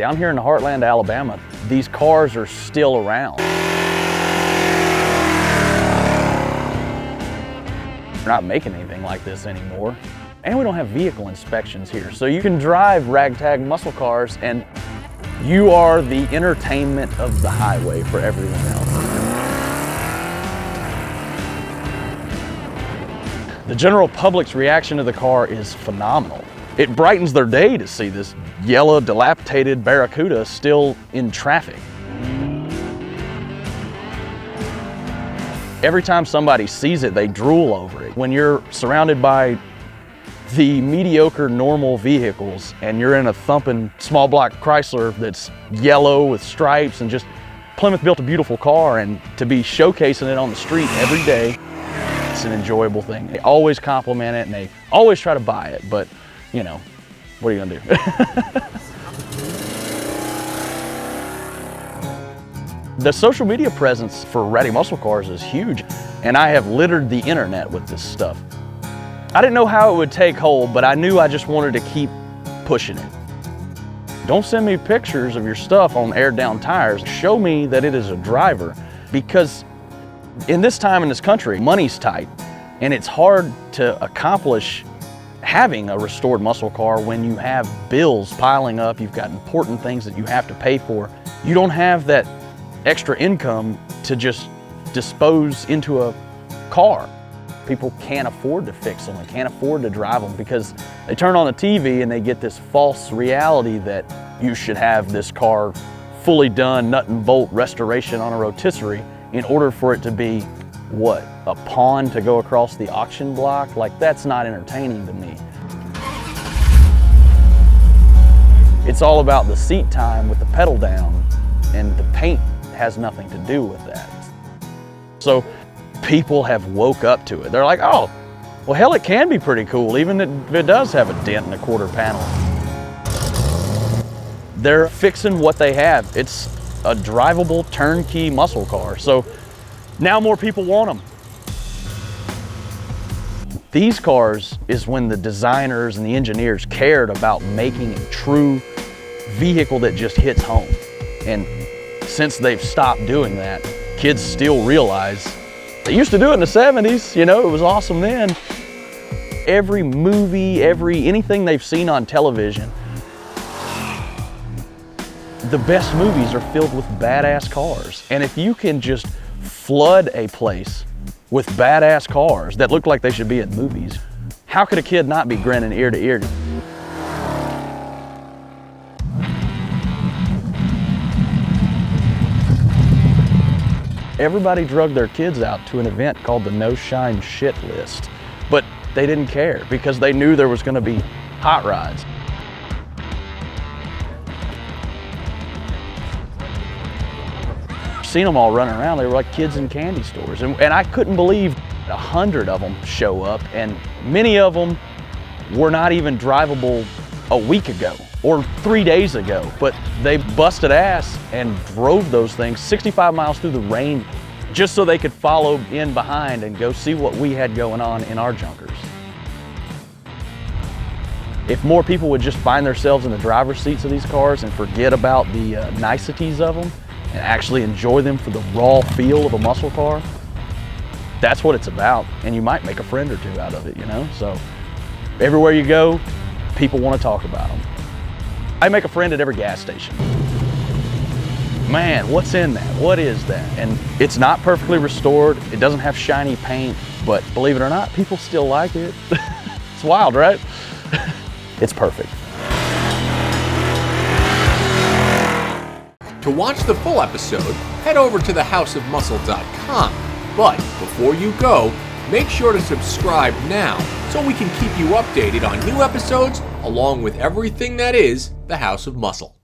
Down here in the heartland of Alabama, these cars are still around. We're not making anything like this anymore. And we don't have vehicle inspections here. So you can drive ragtag muscle cars and you are the entertainment of the highway for everyone else. The general public's reaction to the car is phenomenal. It brightens their day to see this yellow, dilapidated Barracuda still in traffic. Every time somebody sees it, they drool over it. When you're surrounded by the mediocre normal vehicles and you're in a thumping small block Chrysler that's yellow with stripes and just Plymouth built a beautiful car, and to be showcasing it on the street every day, it's an enjoyable thing. They always compliment it and they always try to buy it, but you know, what are you gonna do? The social media presence for Ratty Muscle Cars is huge, and I have littered the internet with this stuff. I didn't know how it would take hold, but I knew I just wanted to keep pushing it. Don't send me pictures of your stuff on aired down tires. Show me that it is a driver, because in this time in this country, money's tight, and it's hard to accomplish having a restored muscle car when you have bills piling up, you've got important things that you have to pay for. You don't have that extra income to just dispose into a car. People can't afford to fix them and can't afford to drive them because they turn on the TV and they get this false reality that you should have this car fully done, nut and bolt restoration on a rotisserie in order for it to be, what, a pawn to go across the auction block? Like, that's not entertaining to me. It's all about the seat time with the pedal down, and the paint has nothing to do with that. So people have woke up to it. They're like, oh, well hell, it can be pretty cool, even if it does have a dent and a quarter panel. They're fixing what they have. It's a drivable turnkey muscle car. So now more people want them. These cars is when the designers and the engineers cared about making a true vehicle that just hits home. And since they've stopped doing that, kids still realize they used to do it in the 70s, you know, it was awesome then. Every movie, anything they've seen on television, the best movies are filled with badass cars. And if you can just flood a place with badass cars that look like they should be in movies, how could a kid not be grinning ear to ear? Everybody drugged their kids out to an event called the No Shine Shit List, but they didn't care because they knew there was going to be hot rods. Seen them all running around. They were like kids in candy stores, and I couldn't believe 100 of them show up, and many of them were not even drivable a week ago or 3 days ago, but they busted ass and drove those things 65 miles through the rain just so they could follow in behind and go see what we had going on in our junkers. If more people would just find themselves in the driver's seats of these cars and forget about the niceties of them and actually enjoy them for the raw feel of a muscle car, that's what it's about, and you might make a friend or two out of it, you know? So everywhere you go, people want to talk about them. I make a friend at every gas station. Man, what's in that? What is that? And it's not perfectly restored. It doesn't have shiny paint, but believe it or not, people still like it. It's wild, right? It's perfect. To watch the full episode, head over to thehouseofmuscle.com. But before you go, make sure to subscribe now so we can keep you updated on new episodes along with everything that is the House of Muscle.